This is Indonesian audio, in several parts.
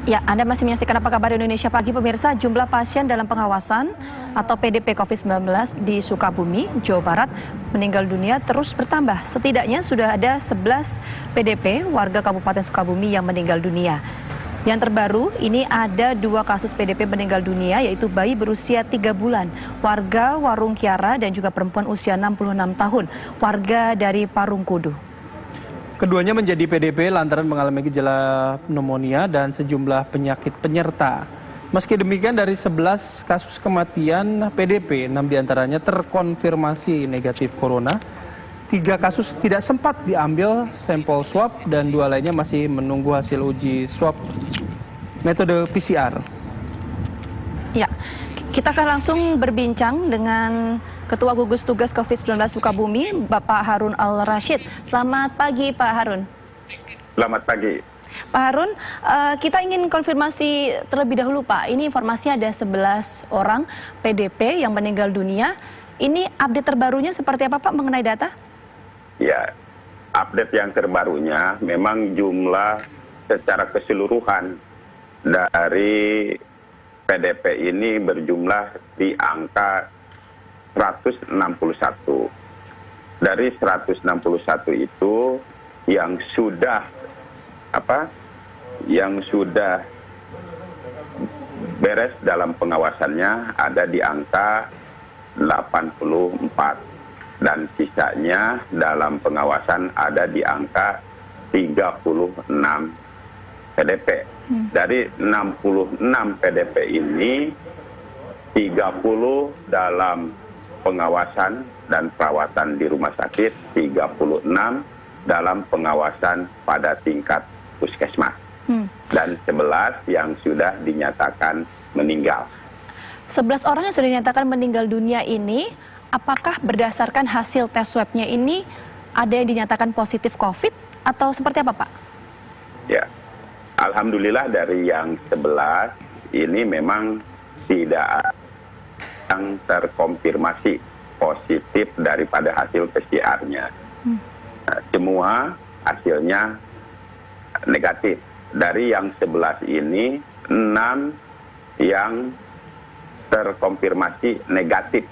Ya, Anda masih menyaksikan Apa Kabar Indonesia Pagi, pemirsa. Jumlah pasien dalam pengawasan atau PDP COVID-19 di Sukabumi, Jawa Barat meninggal dunia terus bertambah. Setidaknya sudah ada 11 PDP warga Kabupaten Sukabumi yang meninggal dunia. Yang terbaru, ini ada 2 kasus PDP meninggal dunia, yaitu bayi berusia 3 bulan, warga Warung Kiara, dan juga perempuan usia 66 tahun, warga dari Parung Kudu. Keduanya menjadi PDP lantaran mengalami gejala pneumonia dan sejumlah penyakit penyerta. Meski demikian, dari 11 kasus kematian PDP, 6 diantaranya terkonfirmasi negatif corona. 3 kasus tidak sempat diambil sampel swab dan 2 lainnya masih menunggu hasil uji swab metode PCR. Ya, kita akan langsung berbincang dengan Ketua Gugus Tugas COVID-19 Sukabumi, Bapak Harun Al-Rashid. Selamat pagi, Pak Harun. Selamat pagi. Pak Harun, kita ingin konfirmasi terlebih dahulu, Pak. Ini informasinya ada 11 orang PDP yang meninggal dunia. Ini update terbarunya seperti apa, Pak, mengenai data? Ya, update yang terbarunya memang jumlah secara keseluruhan dari PDP ini berjumlah di angka 161. Dari 161 itu yang sudah beres dalam pengawasannya ada di angka 84 dan sisanya dalam pengawasan ada di angka 36 PDP. Dari 66 PDP ini 30 dalam pengawasan dan perawatan di rumah sakit, 36 dalam pengawasan pada tingkat puskesmas, dan 11 yang sudah dinyatakan meninggal. 11 orang yang sudah dinyatakan meninggal dunia ini, apakah berdasarkan hasil tes swabnya ini ada yang dinyatakan positif COVID atau seperti apa, Pak? Ya, alhamdulillah dari yang 11 ini memang tidak yang terkonfirmasi positif daripada hasil PCR-nya. Semua hasilnya negatif. Dari yang 11 ini, 6 yang terkonfirmasi negatif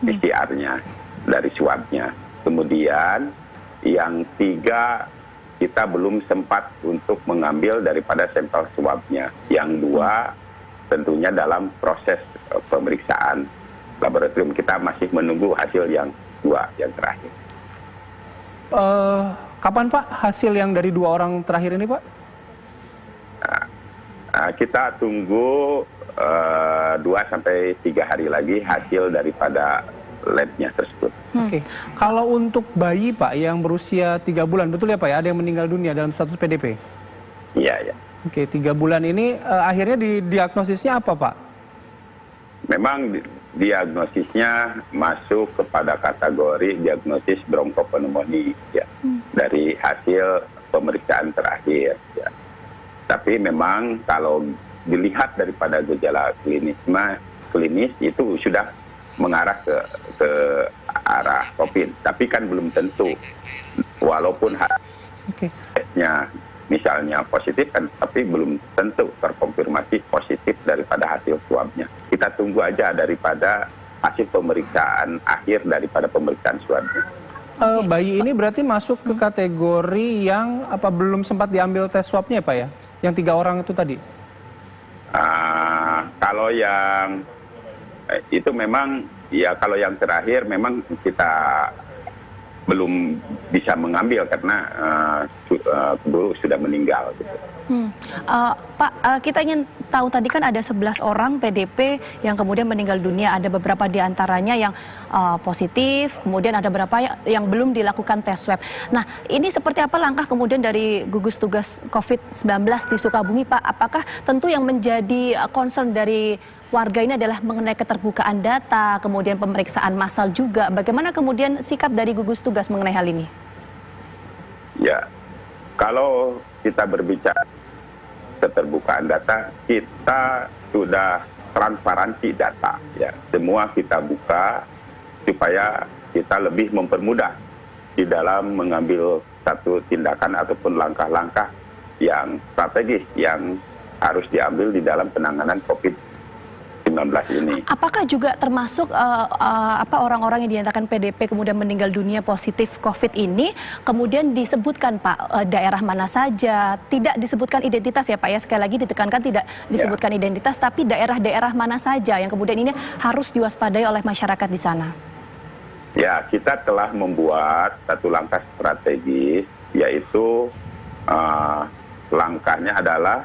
PCR-nya dari swab-nya. Kemudian yang 3 kita belum sempat untuk mengambil daripada sampel swab-nya. Yang 2 tentunya dalam proses pemeriksaan laboratorium, kita masih menunggu hasil yang 2 yang terakhir. Kapan, Pak, hasil yang dari 2 orang terakhir ini, Pak? Kita tunggu 2-3 hari lagi hasil daripada labnya tersebut. Oke. Kalau untuk bayi, Pak, yang berusia 3 bulan, betul ya, Pak, ya, ada yang meninggal dunia dalam status PDP? Iya, ya. Oke, 3 bulan ini akhirnya diagnosisnya apa, Pak? Memang diagnosisnya masuk kepada kategori diagnosis bronkopneumonia, ya, dari hasil pemeriksaan terakhir. Ya. Tapi memang kalau dilihat daripada gejala klinis itu sudah mengarah ke arah COVID. Tapi kan belum tentu, walaupun hasilnya misalnya positif kan, tapi belum tentu terkonfirmasi positif daripada hasil swabnya. Kita tunggu aja daripada hasil pemeriksaan akhir daripada pemeriksaan swabnya. Bayi ini berarti masuk ke kategori yang belum sempat diambil tes swabnya, Pak, ya? Yang 3 orang itu tadi? Kalau yang itu memang, ya kalau yang terakhir memang kita belum bisa mengambil karena guru sudah meninggal. Gitu. Pak, kita ingin tahu tadi kan ada 11 orang PDP yang kemudian meninggal dunia. Ada beberapa diantaranya yang positif, kemudian ada beberapa yang belum dilakukan tes swab. Nah, ini seperti apa langkah kemudian dari gugus tugas COVID-19 di Sukabumi, Pak? Apakah tentu yang menjadi concern dari warga ini adalah mengenai keterbukaan data, kemudian pemeriksaan massal juga. Bagaimana kemudian sikap dari gugus tugas mengenai hal ini? Ya, kalau kita berbicara keterbukaan data, kita sudah transparansi data. Ya, semua kita buka supaya kita lebih mempermudah di dalam mengambil satu tindakan ataupun langkah-langkah yang strategis yang harus diambil di dalam penanganan COVID-19 ini. Apakah juga termasuk orang-orang yang dinyatakan PDP kemudian meninggal dunia positif COVID ini, kemudian disebutkan Pak daerah mana saja, tidak disebutkan identitas ya Pak ya, sekali lagi ditekankan tidak disebutkan identitas, tapi daerah-daerah mana saja yang kemudian ini harus diwaspadai oleh masyarakat di sana? Ya, kita telah membuat satu langkah strategis, yaitu langkahnya adalah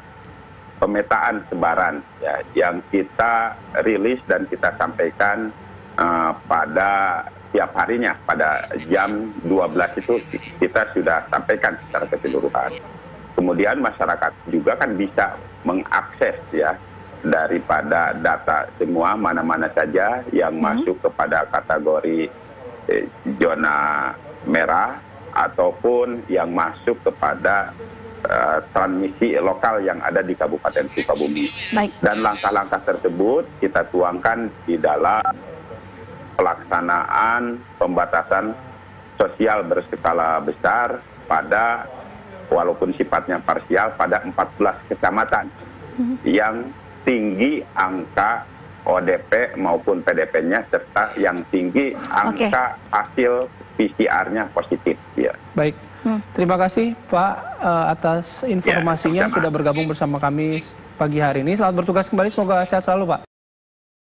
pemetaan sebaran ya, yang kita rilis dan kita sampaikan pada tiap harinya pada jam 12 itu kita sudah sampaikan secara keseluruhan. Kemudian masyarakat juga kan bisa mengakses ya daripada data semua mana-mana saja yang masuk kepada kategori zona merah ataupun yang masuk kepada transmisi lokal yang ada di Kabupaten Sukabumi. Baik. Dan langkah-langkah tersebut kita tuangkan di dalam pelaksanaan pembatasan sosial berskala besar pada, walaupun sifatnya parsial, pada 14 kecamatan yang tinggi angka ODP maupun PDP-nya serta yang tinggi angka hasil PCR-nya positif. Ya. Baik. Terima kasih Pak atas informasinya, sudah bergabung bersama kami pagi hari ini. Selamat bertugas kembali, semoga sehat selalu Pak.